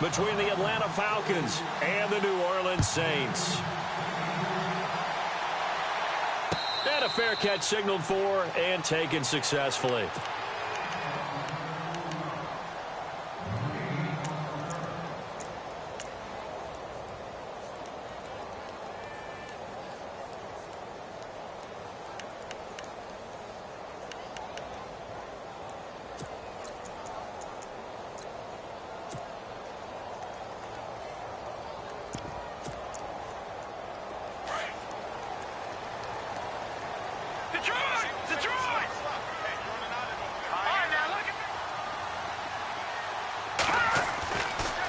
between the Atlanta Falcons and the New Orleans Saints. And a fair catch signaled for and taken successfully.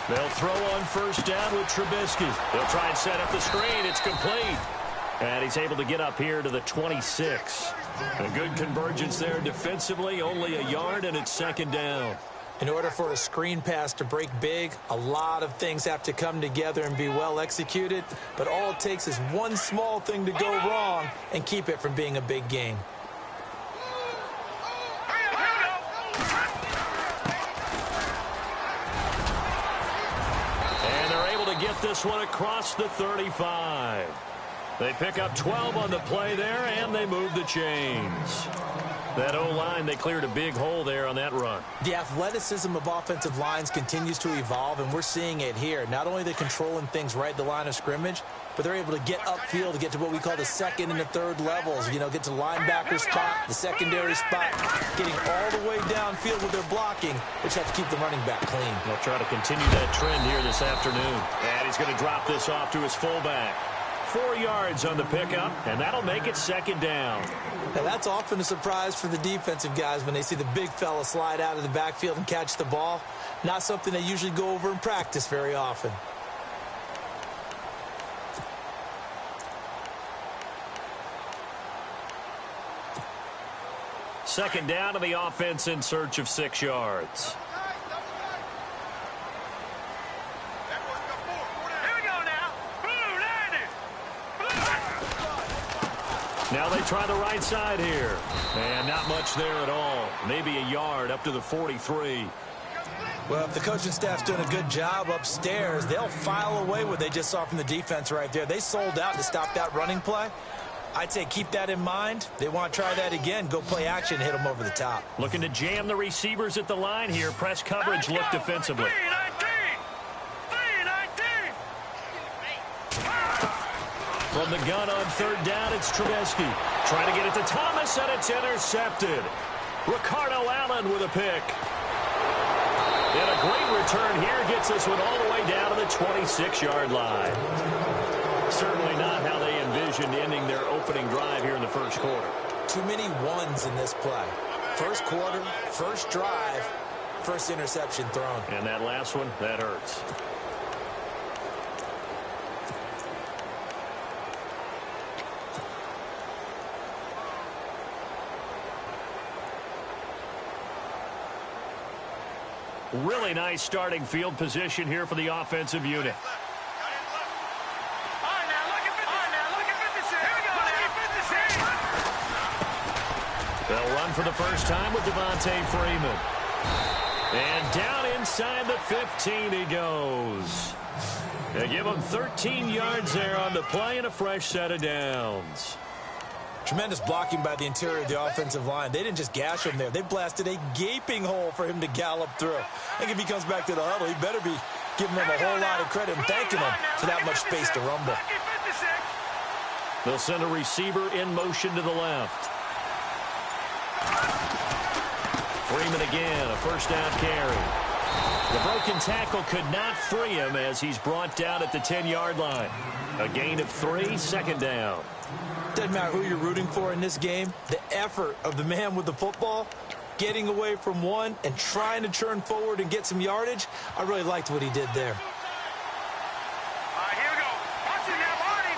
They'll throw on first down with Trubisky. They'll try and set up the screen. It's complete. And he's able to get up here to the 26. A good convergence there defensively, only a yard, and it's second down. In order for a screen pass to break big, a lot of things have to come together and be well executed. But all it takes is one small thing to go wrong and keep it from being a big gain. Get this one across the 35. They pick up 12 on the play there, and they move the chains. That O-line, they cleared a big hole there on that run. The athleticism of offensive lines continues to evolve, and we're seeing it here. Not only are they controlling things right at the line of scrimmage, but they're able to get upfield to get to what we call the second and the third levels. You know, get to linebacker spot, the secondary spot, getting all the way downfield with their blocking, which helps keep the running back clean. They'll try to continue that trend here this afternoon. And he's going to drop this off to his fullback. 4 yards on the pickup, and that'll make it second down. Now, that's often a surprise for the defensive guys when they see the big fella slide out of the backfield and catch the ball. Not something they usually go over in practice very often. Second down to the offense in search of 6 yards. Now they try the right side here. And not much there at all. Maybe a yard up to the 43. Well, if the coaching staff's doing a good job upstairs, they'll file away what they just saw from the defense right there. They sold out to stop that running play. I'd say keep that in mind. They want to try that again. Go play action, hit them over the top. Looking to jam the receivers at the line here. Press coverage look defensively. From the gun on third down, it's Trubisky. Trying to get it to Thomas, and it's intercepted. Ricardo Allen with a pick. And a great return here gets this one all the way down to the 26-yard line. Certainly not how they envisioned ending their opening drive here in the first quarter. Too many ones in this play. First quarter, first drive, first interception thrown. And that last one, that hurts. Really nice starting field position here for the offensive unit. They'll run for the first time with Devontae Freeman. And down inside the 15 he goes. They give him 13 yards there on the play and a fresh set of downs. Tremendous blocking by the interior of the offensive line. They didn't just gash him there. They blasted a gaping hole for him to gallop through. I think if he comes back to the huddle, he better be giving them a whole lot of credit and thanking them for that much space to rumble. They'll send a receiver in motion to the left. Freeman again, a first down carry. The broken tackle could not free him as he's brought down at the 10-yard line. A gain of 3, second down. Doesn't matter who you're rooting for in this game. The effort of the man with the football, getting away from one and trying to turn forward and get some yardage, I really liked what he did there. All right, here we go. Watch it now, Barney.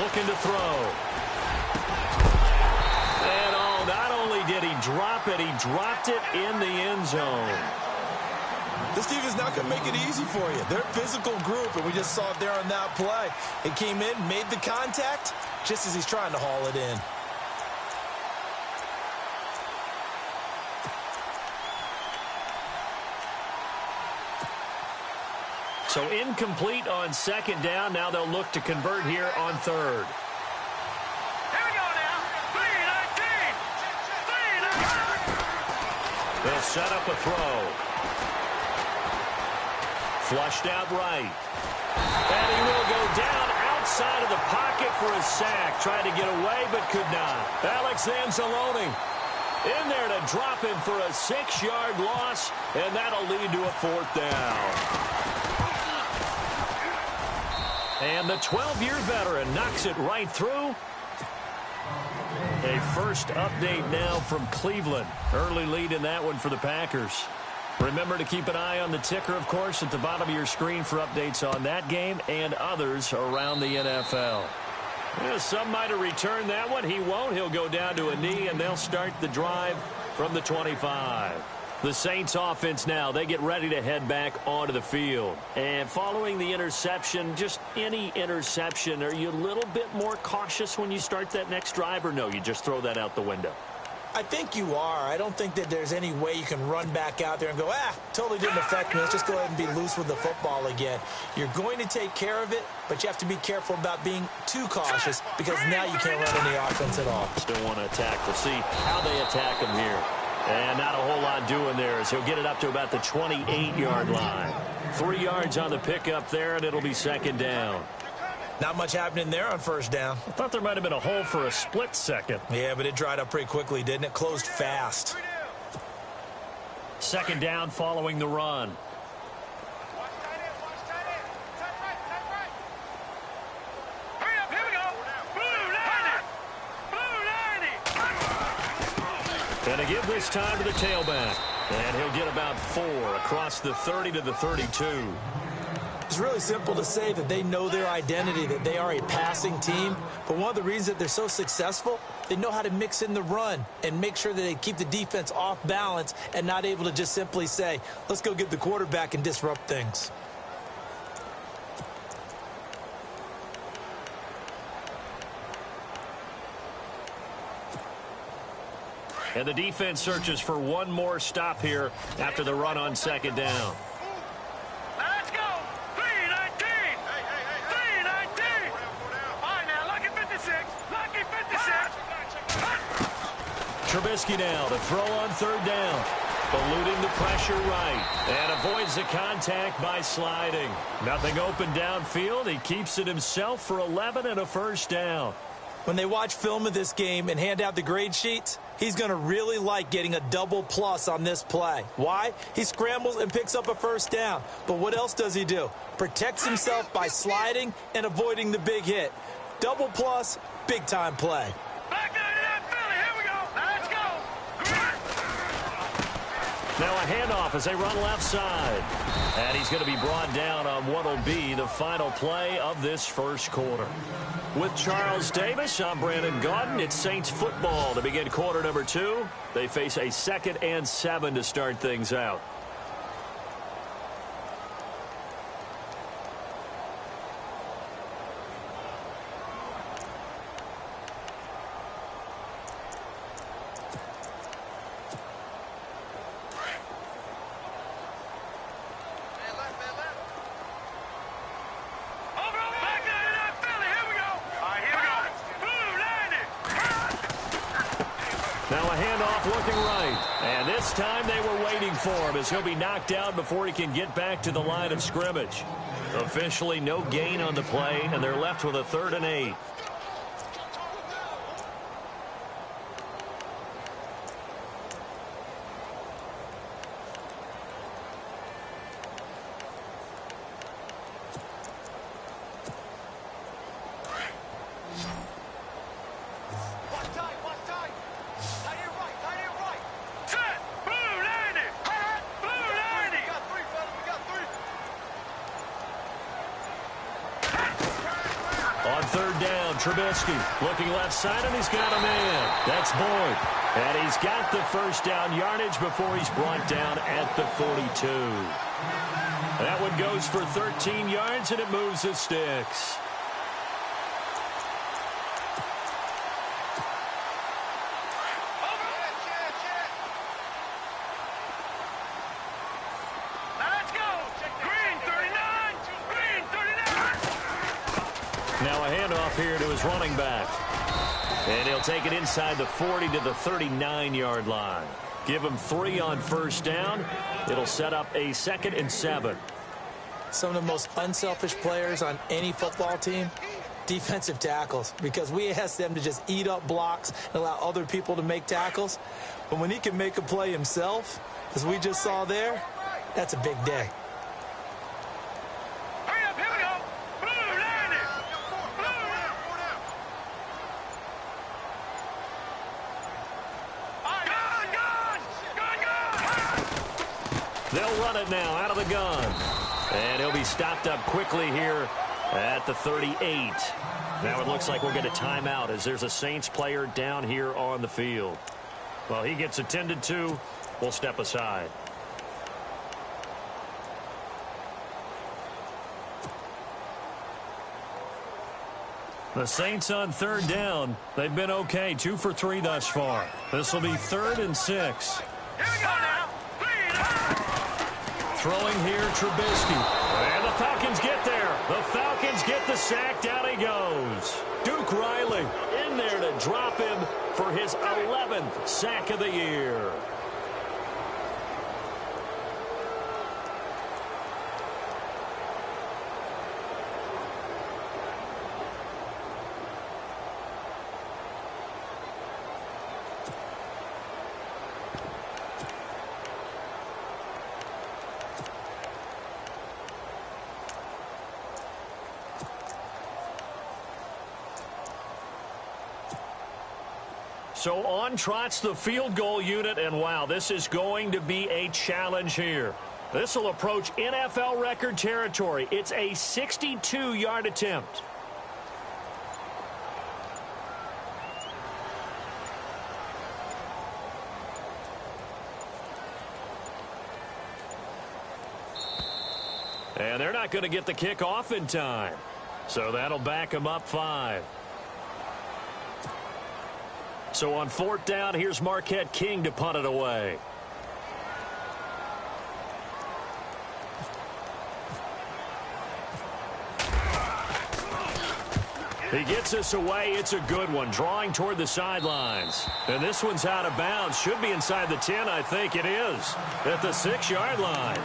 Looking to throw. And not only did he drop it, he dropped it in the end zone. This team is not going to make it easy for you. They're a physical group, and we just saw it there on that play. It came in, made the contact, just as he's trying to haul it in. So incomplete on second down. Now they'll look to convert here on third. Here we go now. 3-19. They'll set up a throw. Flushed out right. And he will go down outside of the pocket for a sack. Tried to get away, but could not. Alex Anzalone in there to drop him for a 6-yard loss, and that'll lead to a 4th down. And the 12-year veteran knocks it right through. A first update now from Cleveland. Early lead in that one for the Packers. Remember to keep an eye on the ticker, of course, at the bottom of your screen for updates on that game and others around the NFL. Yeah, some might have returned that one. He won't. He'll go down to a knee, and they'll start the drive from the 25. The Saints offense now, they get ready to head back onto the field. And following the interception, just any interception, are you a little bit more cautious when you start that next drive, or no, you just throw that out the window? I think you are. I don't think that there's any way you can run back out there and go, totally didn't affect me. Let's just go ahead and be loose with the football again. You're going to take care of it, but you have to be careful about being too cautious because now you can't run any offense at all. Still want to attack. We'll see how they attack him here. And not a whole lot doing there as he'll get it up to about the 28-yard line. 3 yards on the pickup there, and it'll be second down. Not much happening there on first down. I thought there might have been a hole for a split second. Yeah, but it dried up pretty quickly, didn't it? Closed fast. Second down following the run. Hurry up, here we go. Blue 90. And a give this time to the tailback. And he'll get about 4 across the 30 to the 32. It's really simple to say that they know their identity, that they are a passing team. But one of the reasons that they're so successful, they know how to mix in the run and make sure that they keep the defense off balance and not able to just simply say, let's go get the quarterback and disrupt things. And the defense searches for one more stop here after the run on second down. Let's go. 3-19. 3-19. All right, now, lucky 56. Lucky 56. Trubisky now to throw on third down. Eluding the pressure right. And avoids the contact by sliding. Nothing open downfield. He keeps it himself for 11 and a first down. When they watch film of this game and hand out the grade sheets, he's going to really like getting a double plus on this play. Why? He scrambles and picks up a first down. But what else does he do? Protects himself by sliding and avoiding the big hit. Double plus, big-time play. Back to that Philly. Here we go. Let's go. Now a handoff as they run left side. And he's going to be brought down on what will be the final play of this first quarter. With Charles Davis, I'm Brandon Gaudin. It's Saints football to begin quarter number 2. They face a 2nd and 7 to start things out. Now a handoff looking right. And this time they were waiting for him as he'll be knocked down before he can get back to the line of scrimmage. Officially no gain on the play, and they're left with a 3rd and 8. On third down, Trubisky looking left side, and he's got a man. That's Boyd. And he's got the first down yardage before he's brought down at the 42. That one goes for 13 yards, and it moves the sticks. Let's go. Green 39. Now a handoff here to his running back. And he'll take it inside the 40 to the 39-yard line. Give him 3 on first down. It'll set up a 2nd and 7. Some of the most unselfish players on any football team, defensive tackles, because we ask them to just eat up blocks and allow other people to make tackles. But when he can make a play himself, as we just saw there, that's a big day. They'll run it now out of the gun. And he'll be stopped up quickly here at the 38. Now it looks like we'll get a timeout as there's a Saints player down here on the field. Well, he gets attended to. We'll step aside. The Saints on 3rd down. They've been okay, 2 for 3 thus far. This will be 3rd and 6. Here we go now. Throwing here, Trubisky. And the Falcons get there. The Falcons get the sack. Down he goes. Duke Riley in there to drop him for his 11th sack of the year. So on trots the field goal unit, and wow, this is going to be a challenge here. This will approach NFL record territory. It's a 62-yard attempt. And they're not going to get the kick off in time. So that'll back them up 5. So on 4th down, here's Marquette King to punt it away. He gets us away. It's a good one, drawing toward the sidelines. And this one's out of bounds. Should be inside the 10, I think it is, at the 6-yard line.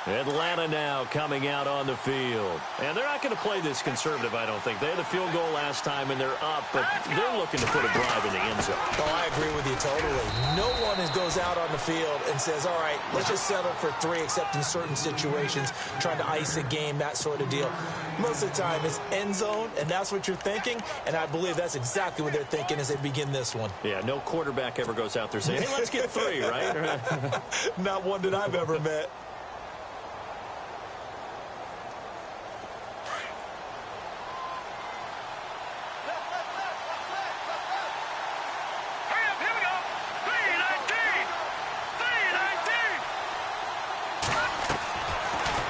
Atlanta now coming out on the field. And they're not going to play this conservative, I don't think. They had the field goal last time, and they're up, but they're looking to put a drive in the end zone. Oh, I agree with you totally. No one goes out on the field and says, all right, let's just settle for 3, except in certain situations, trying to ice a game, that sort of deal. Most of the time, it's end zone, and that's what you're thinking, and I believe that's exactly what they're thinking as they begin this one. Yeah, no quarterback ever goes out there saying, hey, let's get 3, right? Not one that I've ever met.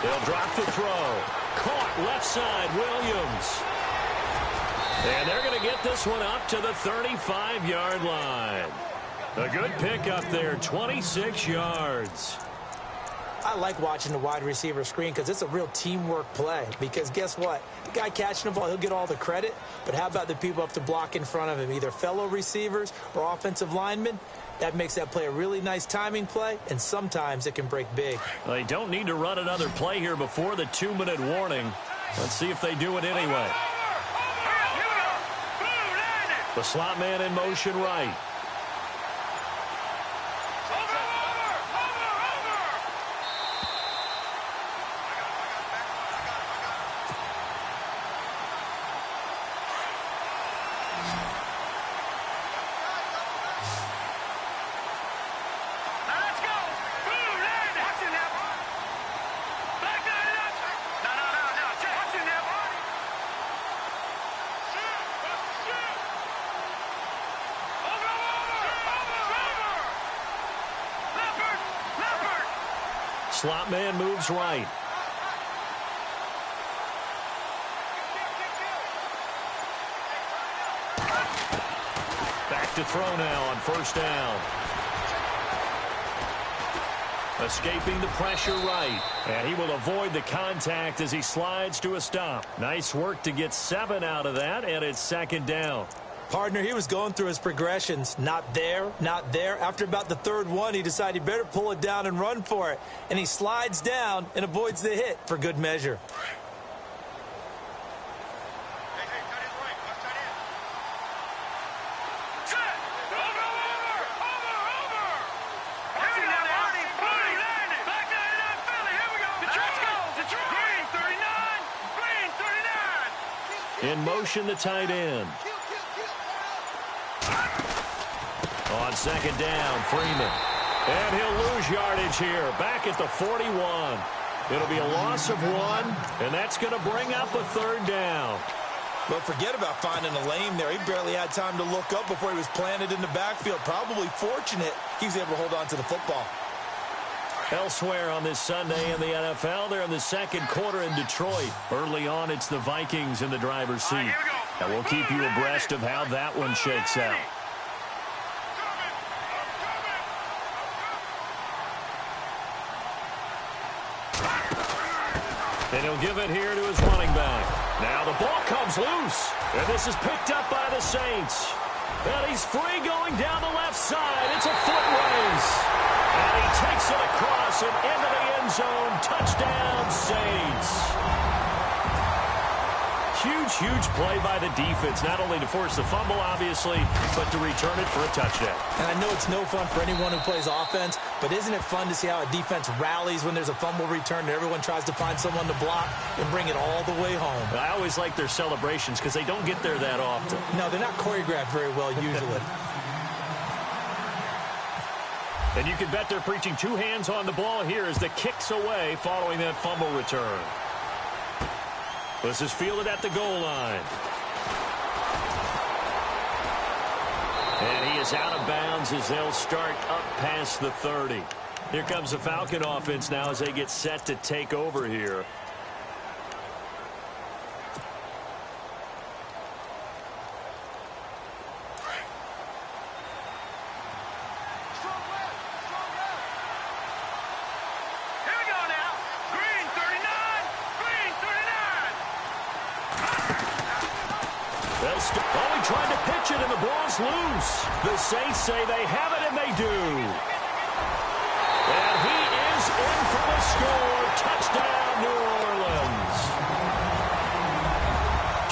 They'll drop the throw. Caught left side, Williams. And they're going to get this one up to the 35-yard line. A good pick up there, 26 yards. I like watching the wide receiver screen because it's a real teamwork play. Because guess what? The guy catching the ball, he'll get all the credit. But how about the people up to block in front of him, either fellow receivers or offensive linemen? That makes that play a really nice timing play, and sometimes it can break big. They don't need to run another play here before the 2-minute warning. Let's see if they do it anyway. The slot man in motion right. slot man moves right. Back to throw now on first down. Escaping the pressure right. And he will avoid the contact as he slides to a stop. Nice work to get 7 out of that, and it's second down. Partner, he was going through his progressions. Not there, not there. After about the third one, he decided he better pull it down and run for it. And he slides down and avoids the hit for good measure. In motion, the tight end. On second down, Freeman. And he'll lose yardage here. Back at the 41. It'll be a loss of 1, and that's going to bring up a third down. But forget about finding a lane there. He barely had time to look up before he was planted in the backfield. Probably fortunate he was able to hold on to the football. Elsewhere on this Sunday in the NFL, they're in the second quarter in Detroit. Early on, it's the Vikings in the driver's seat. And we'll keep you abreast of how that one shakes out. And he'll give it here to his running back. Now the ball comes loose. And this is picked up by the Saints. And he's free going down the left side. It's a foot race. And he takes it across and into the end zone. Touchdown, Saints. Huge play by the defense, not only to force the fumble, obviously, but to return it for a touchdown. And I know it's no fun for anyone who plays offense, but isn't it fun to see how a defense rallies when there's a fumble return and everyone tries to find someone to block and bring it all the way home? I always like their celebrations because they don't get there that often. No, they're not choreographed very well usually. And you can bet they're preaching 2 hands on the ball here as the kick's away following that fumble return. This is fielded at the goal line. And he is out of bounds as they'll start up past the 30. Here comes the Falcon offense now as they get set to take over here. Trying to pitch it, and the ball's loose. The Saints say they have it, and they do. And he is in for the score. Touchdown, New Orleans.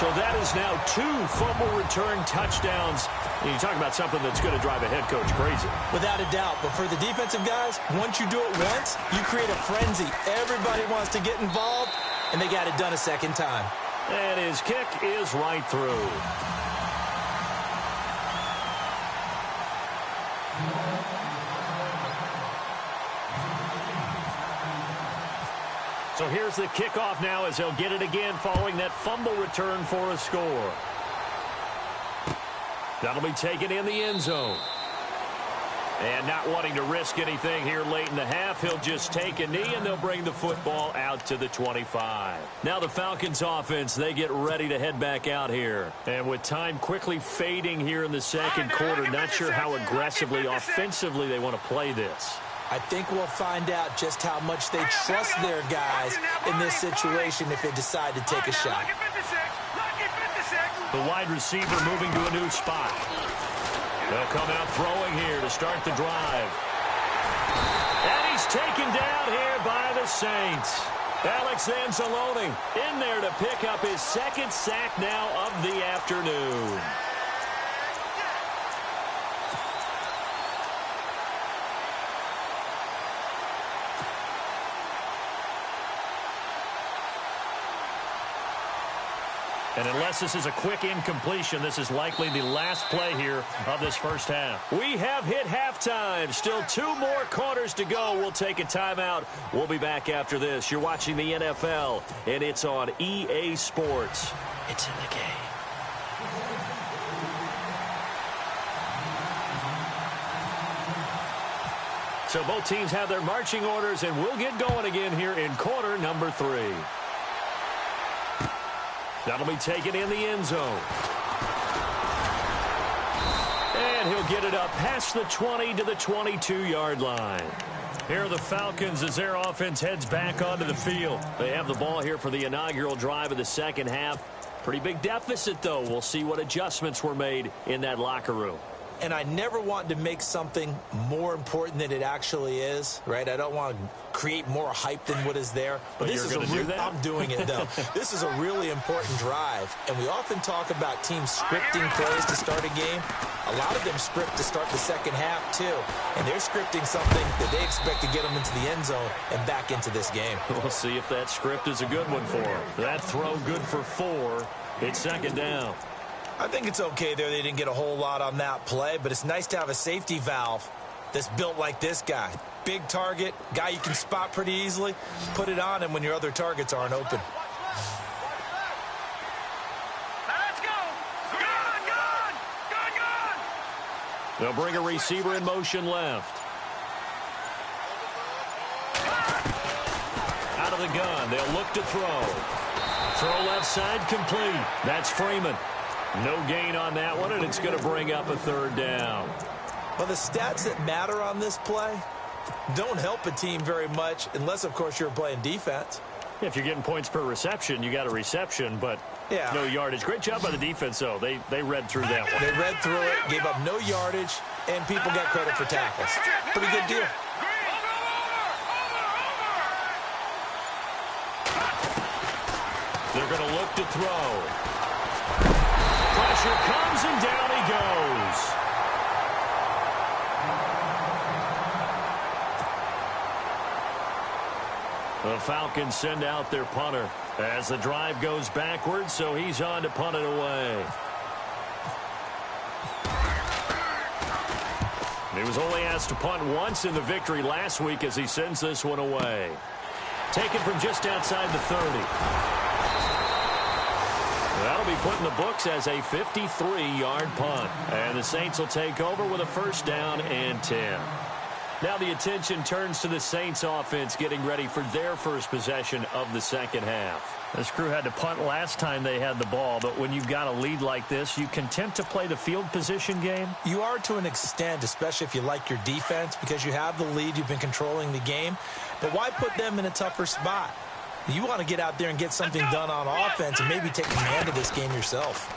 So that is now 2 fumble return touchdowns. You talk about something that's going to drive a head coach crazy. Without a doubt. But for the defensive guys, once you do it once, you create a frenzy. Everybody wants to get involved, and they got it done a second time. And his kick is right through. So here's the kickoff now as they'll get it again following that fumble return for a score. That'll be taken in the end zone. And not wanting to risk anything here late in the half, he'll just take a knee and they'll bring the football out to the 25. Now the Falcons offense, they get ready to head back out here. And with time quickly fading here in the second quarter, not sure how aggressively, offensively they want to play this. I think we'll find out just how much they trust their guys in this situation if they decide to take a shot. The wide receiver moving to a new spot. They'll come out throwing here to start the drive. And he's taken down here by the Saints. Alex Anzalone in there to pick up his second sack now of the afternoon. And unless this is a quick incompletion, this is likely the last play here of this first half. We have hit halftime. Still 2 more quarters to go. We'll take a timeout. We'll be back after this. You're watching the NFL, and it's on EA Sports. It's in the game. So both teams have their marching orders, and we'll get going again here in quarter number 3. That'll be taken in the end zone. And he'll get it up past the 20 to the 22-yard line. Here are the Falcons as their offense heads back onto the field. They have the ball here for the inaugural drive of the second half. Pretty big deficit, though. We'll see what adjustments were made in that locker room. And I never want to make something more important than it actually is, right? I don't want to create more hype than what is there. But this is I'm doing it, though. This is a really important drive. And we often talk about teams scripting plays to start a game. A lot of them script to start the second half, too. And they're scripting something that they expect to get them into the end zone and back into this game. We'll see if that script is a good one for them. That throw good for 4. It's second down. I think it's okay there. They didn't get a whole lot on that play, but it's nice to have a safety valve that's built like this guy. Big target, guy you can spot pretty easily. Put it on him when your other targets aren't open. Let's go! Gun! They'll bring a receiver in motion left. Out of the gun, they'll look to throw. Throw left side complete. That's Freeman. No gain on that one, and it's going to bring up a third down. Well, the stats that matter on this play don't help a team very much unless, of course, you're playing defense. If you're getting points per reception, you got a reception, but no yardage. Great job by the defense, though. They read through that one. They read through it, gave up no yardage, and people got credit for tackles. Pretty good deal. They're going to look to throw. Pressure comes, and down he goes. The Falcons send out their punter as the drive goes backwards, so he's on to punt it away. He was only asked to punt once in the victory last week as he sends this one away. Taken from just outside the 30. That'll be put in the books as a 53-yard punt. And the Saints will take over with a first down and 10. Now the attention turns to the Saints offense getting ready for their first possession of the second half. This crew had to punt last time they had the ball, but when you've got a lead like this, you content to play the field position game? You are to an extent, especially if you like your defense, because you have the lead, you've been controlling the game. But why put them in a tougher spot? You want to get out there and get something done on offense and maybe take command of this game yourself.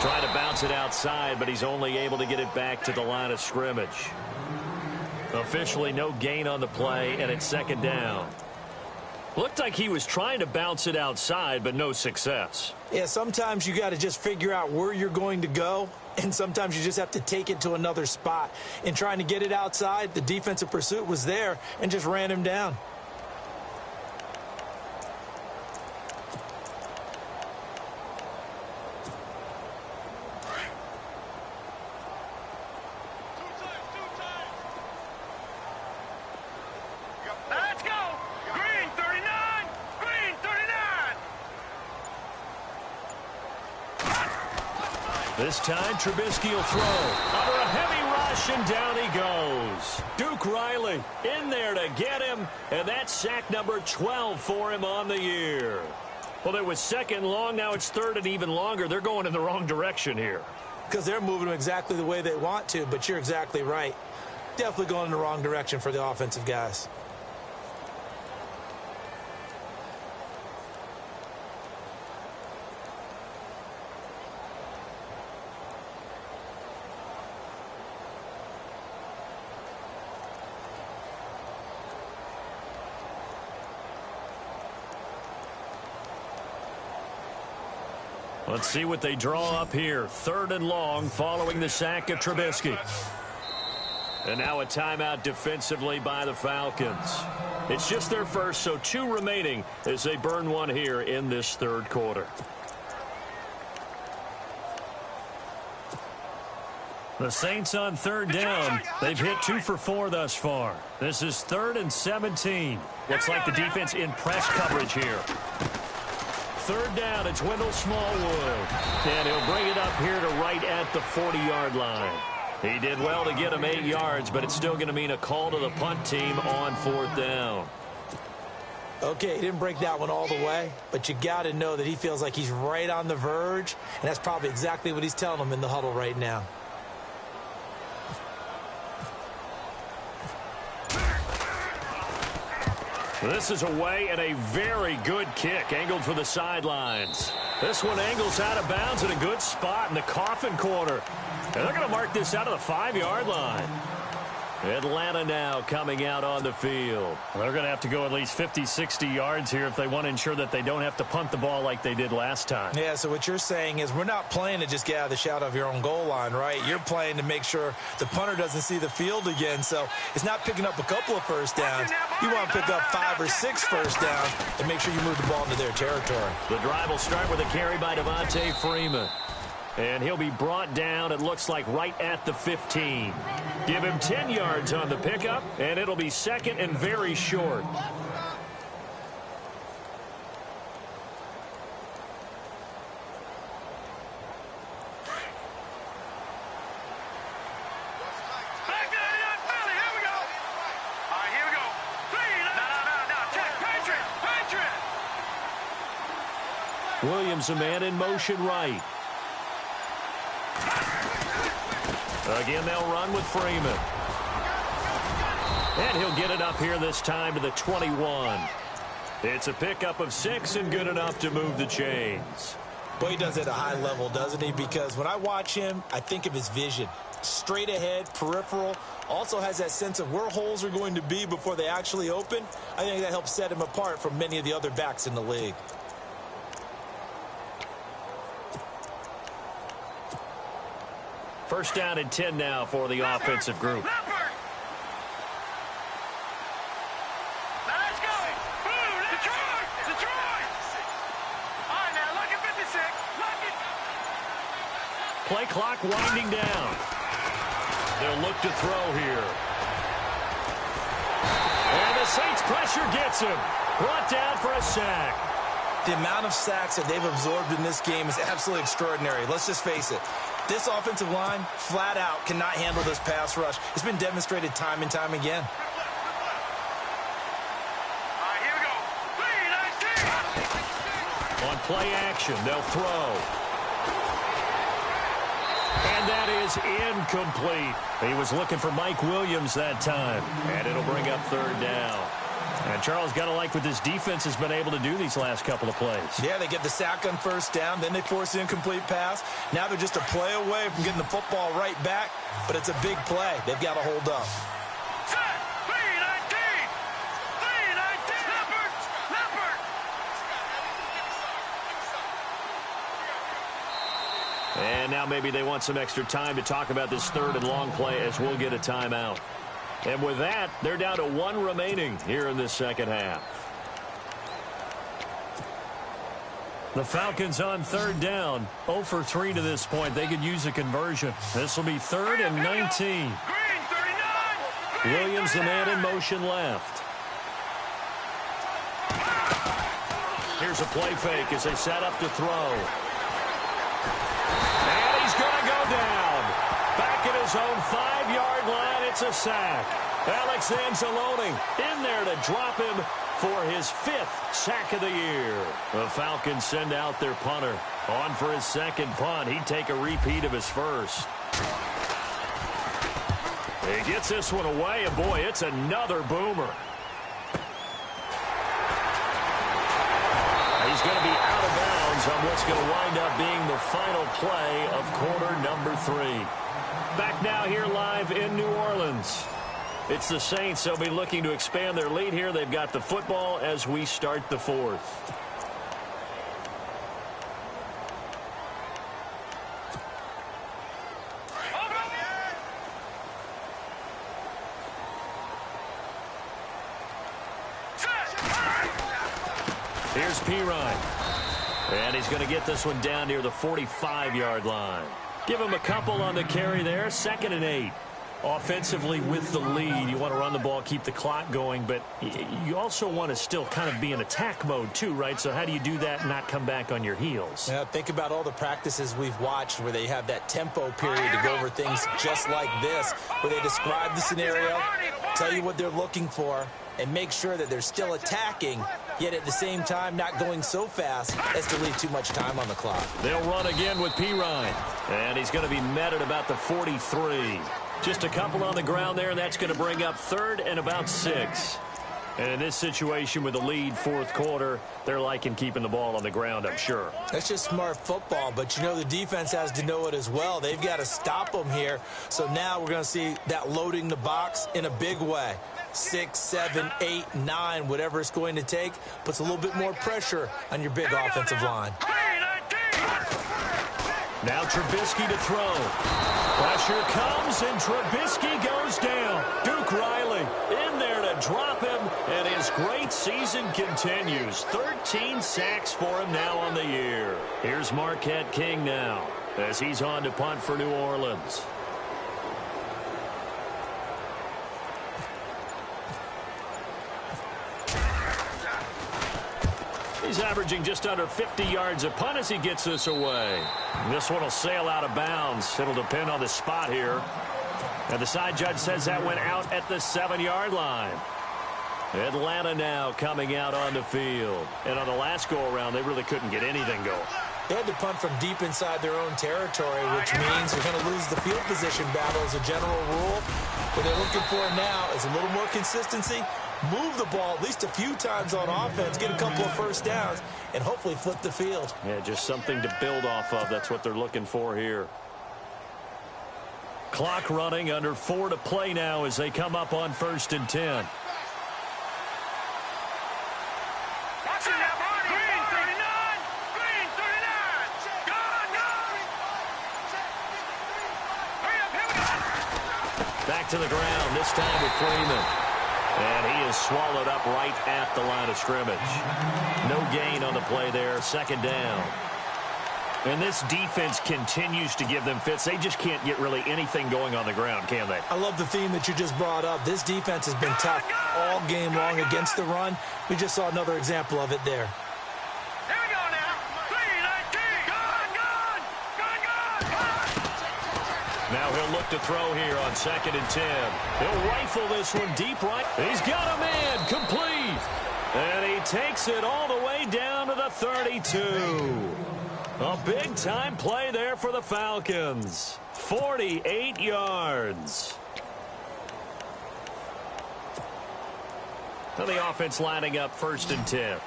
Trying to bounce it outside, but he's only able to get it back to the line of scrimmage. Officially no gain on the play, and it's second down. Looked like he was trying to bounce it outside, but no success. Yeah, sometimes you got to just figure out where you're going to go, and sometimes you just have to take it to another spot. In trying to get it outside, the defensive pursuit was there and just ran him down. Let's go! Green 39! Green 39! This time, Trubisky will throw. Under a heavy rush, and down he goes. Duke Riley in there to get him, and that's sack number 12 for him on the year. Well, it was second long. Now it's third and even longer. They're going in the wrong direction here. Because they're moving them exactly the way they want to, but you're exactly right. Definitely going in the wrong direction for the offensive guys. Let's see what they draw up here. Third and long following the sack of Trubisky. And now a timeout defensively by the Falcons. It's just their first, so 2 remaining as they burn one here in this third quarter. The Saints on third down. They've hit 2 for 4 thus far. This is 3rd and 17. Looks like the defense in press coverage here. Third down, it's Wendell Smallwood. And he'll bring it up here to right at the 40-yard line. He did well to get him 8 yards, but it's still going to mean a call to the punt team on 4th down. Okay, he didn't break that one all the way, but you got to know that he feels like he's right on the verge, and that's probably exactly what he's telling them in the huddle right now. This is away and a very good kick, angled for the sidelines. This one angles out of bounds in a good spot in the coffin corner. And they're going to mark this out of the 5-yard line. Atlanta now coming out on the field. They're going to have to go at least 50, 60 yards here if they want to ensure that they don't have to punt the ball like they did last time. Yeah, so what you're saying is we're not playing to just get out of the shadow of your own goal line, right? You're playing to make sure the punter doesn't see the field again. So it's not picking up a couple of first downs. You want to pick up 5 or 6 first downs and make sure you move the ball into their territory. The drive will start with a carry by Devontae Freeman. And he'll be brought down, it looks like, right at the 15. Give him 10 yards on the pickup, and it'll be 2nd and very short. Williams, a man in motion right. Again, they'll run with Freeman. And he'll get it up here this time to the 21. It's a pickup of 6 and good enough to move the chains. Boy, he does it at a high level, doesn't he? Because when I watch him, I think of his vision. Straight ahead, peripheral, also has that sense of where holes are going to be before they actually open. I think that helps set him apart from many of the other backs in the league. First down and 10 now for the offensive group. Now let's go. Boom, Detroit. Detroit. All right, now look at 56. Look at. Play clock winding down. They'll look to throw here. And the Saints pressure gets him. Brought down for a sack. The amount of sacks that they've absorbed in this game is absolutely extraordinary. Let's just face it. This offensive line, flat out, cannot handle this pass rush. It's been demonstrated time and time again. All right, here we go. 3-19. On play action, they'll throw. And that is incomplete. He was looking for Mike Williams that time. And it'll bring up 3rd down. And Charles, got to like what this defense has been able to do these last couple of plays. Yeah, they get the sack on first down, then they force the incomplete pass. Now they're just a play away from getting the football right back, but it's a big play. They've got to hold up. Set. 3-19. 3-19. Leopard. Leopard. And now maybe they want some extra time to talk about this 3rd and long play as we'll get a timeout. And with that, they're down to 1 remaining here in this second half. The Falcons on 3rd down. 0 for 3 to this point. They could use a conversion. This will be 3rd and 19. Green 39. Williams, the man in motion left. Here's a play fake as they set up to throw. And he's going to go down. Back at his own 5-yard line. It's a sack. Alex Anzalone in there to drop him for his 5th sack of the year. The Falcons send out their punter. On for his 2nd punt. He'd take a repeat of his 1st. He gets this one away, and boy, it's another boomer. He's going to be out of bounds on what's going to wind up being the final play of quarter number 3. Back now here live in New Orleans. It's the Saints. They'll be looking to expand their lead here. They've got the football as we start the 4th. Here's Pirine. And he's going to get this one down near the 45-yard line. Give him a couple on the carry there. 2nd and 8. Offensively with the lead, you want to run the ball, keep the clock going, but you also want to still kind of be in attack mode too, right? So how do you do that and not come back on your heels? Yeah, think about all the practices we've watched where they have that tempo period to go over things just like this, where they describe the scenario, tell you what they're looking for, and make sure that they're still attacking, yet at the same time not going so fast as to leave too much time on the clock. They'll run again with Pirine, and he's going to be met at about the 43. Just a couple on the ground there, and that's going to bring up third and about 6. And in this situation with the lead fourth quarter, they're liking keeping the ball on the ground, I'm sure. That's just smart football, but you know the defense has to know it as well. They've got to stop them here. So now we're going to see that loading the box in a big way. 6, 7, 8, 9, whatever it's going to take, puts a little bit more pressure on your big offensive line. Now Trubisky to throw. Pressure comes, and Trubisky goes down. Duke Riley in there to drop him, and his great season continues. 13 sacks for him now on the year. Here's Marquette King now as he's on to punt for New Orleans. He's averaging just under 50 yards a punt as he gets this away. This one will sail out of bounds. It'll depend on the spot here. And the side judge says that went out at the 7-yard line. Atlanta now coming out on the field. And on the last go-around, they really couldn't get anything going. They had to punt from deep inside their own territory, which means they're going to lose the field position battle as a general rule. What they're looking for now is a little more consistency. Move the ball at least a few times on offense, get a couple of first downs, and hopefully flip the field. Yeah, just something to build off of. That's what they're looking for here. Clock running, under 4 to play now as they come up on 1st and 10. Back to the ground, this time with Freeman. And he is swallowed up right at the line of scrimmage. No gain on the play there, 2nd down. And this defense continues to give them fits. They just can't get really anything going on the ground, can they? I love the theme that you just brought up. This defense has been tough all game long against the run. We just saw another example of it there. Here we go now. 3-19. Gone. Now he'll look to throw here on 2nd and 10. He'll rifle this one deep right. He's got a man complete. And he takes it all the way down to the 32. A big-time play there for the Falcons. 48 yards. Now the offense lining up 1st and 10.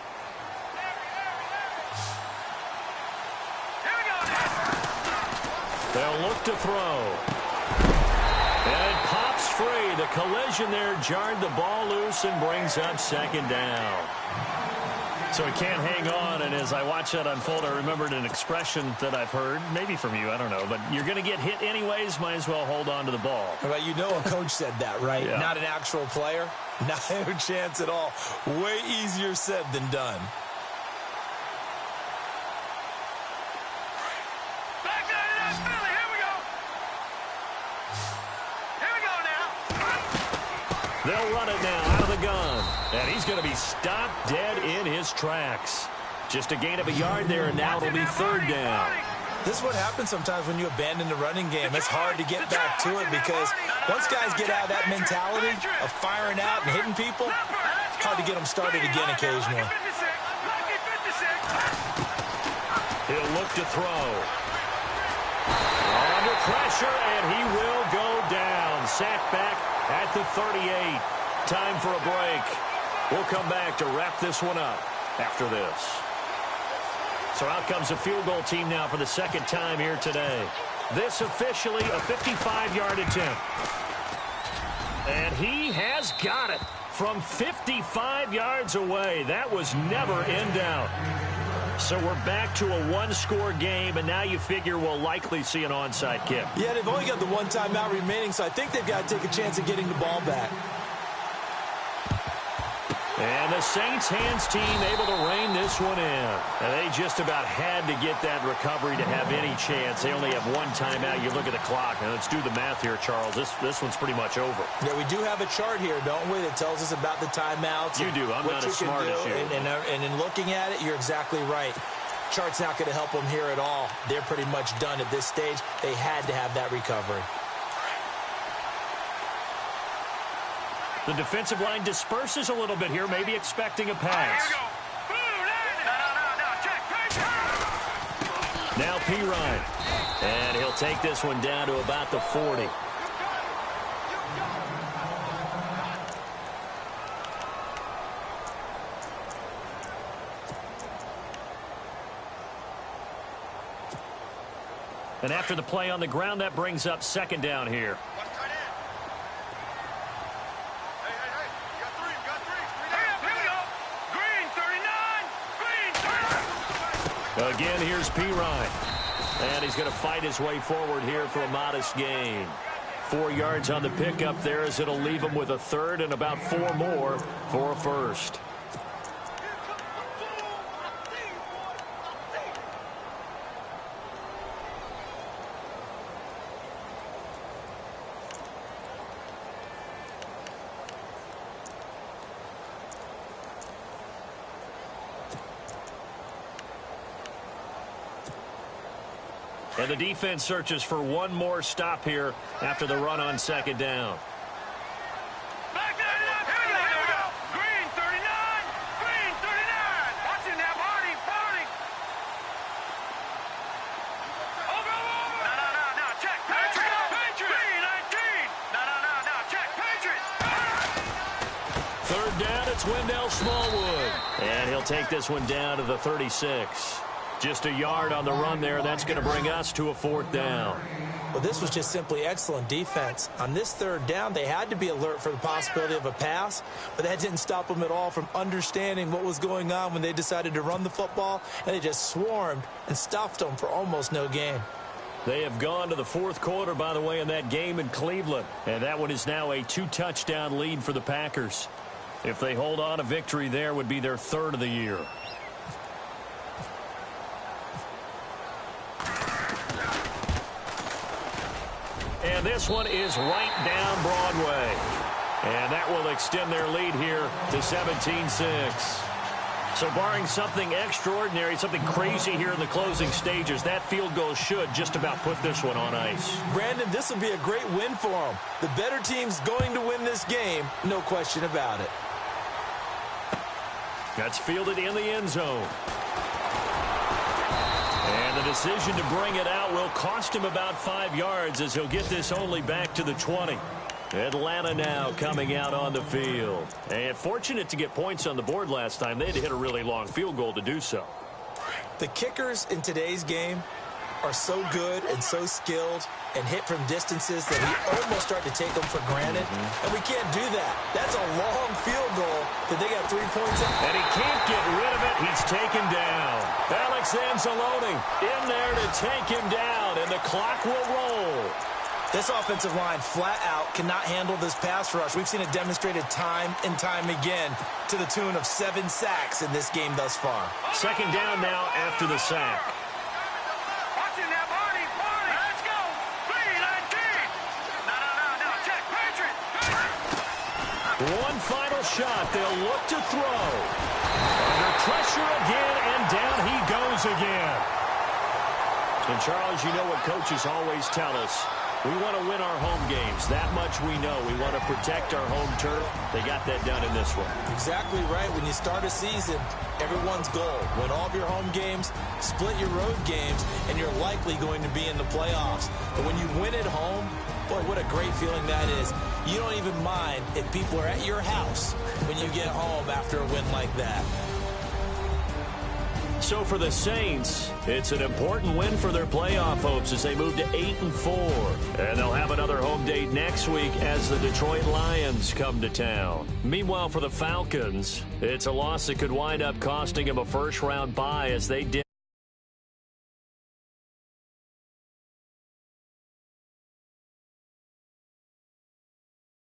They'll look to throw. And it pops free. The collision there jarred the ball loose and brings up 2nd down. So he can't hang on, and as I watch that unfold, I remembered an expression that I've heard, maybe from you, I don't know, but you're going to get hit anyways, might as well hold on to the ball. But you know a coach said that, right? Yeah. Not an actual player. Not a chance at all. Way easier said than done. They'll run it now out of the gun. And he's going to be stopped dead in his tracks. Just a gain of a yard there, and now it'll be 3rd down. This is what happens sometimes when you abandon the running game. It's hard to get back to it because once guys get out of that mentality of firing out and hitting people, it's hard to get them started again occasionally. He'll look to throw. Under pressure, and he will go down. Sacked back at the 38. Time for a break. We'll come back to wrap this one up after this. So out comes the field goal team now for the 2nd time here today. This officially a 55-yard attempt. And he has got it from 55 yards away. That was never in doubt. So we're back to a 1-score game, and now you figure we'll likely see an onside kick. Yeah, they've only got the 1 timeout remaining, so I think they've got to take a chance of getting the ball back. And the Saints hands team able to rein this one in. And they just about had to get that recovery to have any chance. They only have one timeout. You look at the clock. Now let's do the math here, Charles. This one's pretty much over. Yeah, we do have a chart here, don't we, that tells us about the timeouts. You do. I'm not as smart as you. And in looking at it, you're exactly right. Chart's not going to help them here at all. They're pretty much done at this stage. They had to have that recovery. The defensive line disperses a little bit here, maybe expecting a pass. Here we go. No, check. Now P-Ryan. And he'll take this one down to about the 40. And after the play on the ground, that brings up second down here. Again, here's P-Ryan. And he's going to fight his way forward here for a modest gain. 4 yards on the pickup there as it'll leave him with a third and about 4 more for a first. And the defense searches for one more stop here after the run on second down. Back that up. Here we go. Green 39. Green 39. Watching that body. Over. No. Check. Patriot. Green 19. No. Check. Patriot. Third down, it's Wendell Smallwood. And he'll take this one down to the 36. Just a yard on the run there. That's going to bring us to a fourth down. Well, this was just simply excellent defense. On this third down, they had to be alert for the possibility of a pass, but that didn't stop them at all from understanding what was going on when they decided to run the football, and they just swarmed and stuffed them for almost no gain. They have gone to the fourth quarter, by the way, in that game in Cleveland, and that one is now a 2-touchdown lead for the Packers. If they hold on, a victory there would be their third of the year. And this one is right down Broadway. And that will extend their lead here to 17-6. So barring something extraordinary, something crazy here in the closing stages, that field goal should just about put this one on ice. Brandon, this will be a great win for them. The better team's going to win this game, no question about it. That's fielded in the end zone. And the decision to bring it out will cost him about 5 yards as he'll get this only back to the 20. Atlanta now coming out on the field. And fortunate to get points on the board last time. They had to hit a really long field goal to do so. The kickers in today's game are so good and so skilled and hit from distances that we almost start to take them for granted. And we can't do that. That's a long field goal that they got 3 points in. And he can't get rid of it. He's taken down. Alex Anzalone in there to take him down, and the clock will roll. This offensive line flat out cannot handle this pass rush. We've seen it demonstrated time and time again to the tune of 7 sacks in this game thus far. Second down now after the sack. Watching that body. Let's go. 3-19. No. Check. Patriot. One final shot. They'll look to throw. Under pressure again, and down he goes again. And, Charles, you know what coaches always tell us. We want to win our home games. That much we know. We want to protect our home turf. They got that done in this one. Exactly right. When you start a season, everyone's goal, win all of your home games, split your road games, and you're likely going to be in the playoffs. But when you win at home, boy, what a great feeling that is. You don't even mind if people are at your house when you get home after a win like that. So for the Saints, it's an important win for their playoff hopes as they move to 8-4. And they'll have another home date next week as the Detroit Lions come to town. Meanwhile, for the Falcons, it's a loss that could wind up costing them a first-round bye as they did.